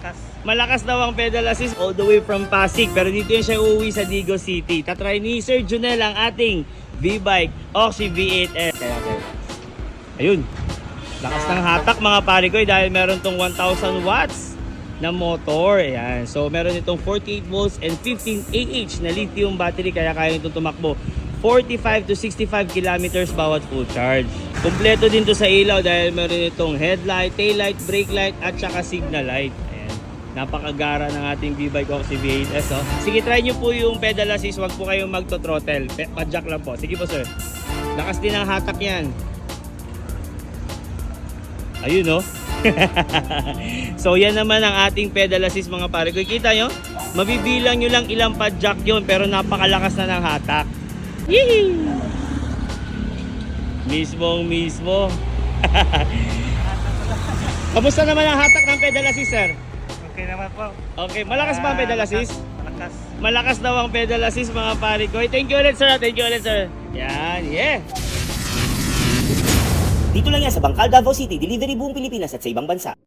Malakas. Malakas daw ang pedal assist all the way from Pasig. Pero dito yun siya uuwi sa Digo City. Tatry ni Sir Junel ang ating V-Bike Oxy V8S. Ayun. Lakas ng hatak mga pare ko dahil meron tong 1,000 watts na motor. Ayan. So meron itong 48 volts and 15 AH na lithium battery kaya kaya itong tumakbo 45 to 65 kilometers bawat full charge. Kompleto din to sa ilaw dahil meron itong headlight, taillight, brake light at saka signal light. Ayan. Napakagara ng ating V-Bike Oxy V8S. Oh. Sige, try nyo po yung pedal assist. Huwag po kayong magto-throttle. Pa-jack lang po. Sige po sir. Lakas din ang hatak yan. Ayun no. So yan naman ang ating pedal assist mga pare ko. Kita nyo? Mabibilang nyo lang ilang pa-jack yun pero napakalakas na ng hatak. Yee! Mismo. Kamusta naman ang hatak ng pedal assist, sir? Okay naman po. Okay, malakas ba ang pedal assist? Malakas. Malakas daw ang pedal assist mga pare ko. Thank you ulit, sir. Thank you ulit, sir. Yan, yeah. Dito lang yan sa Bangkal, Davao City, delivery buong Pilipinas at sa ibang bansa.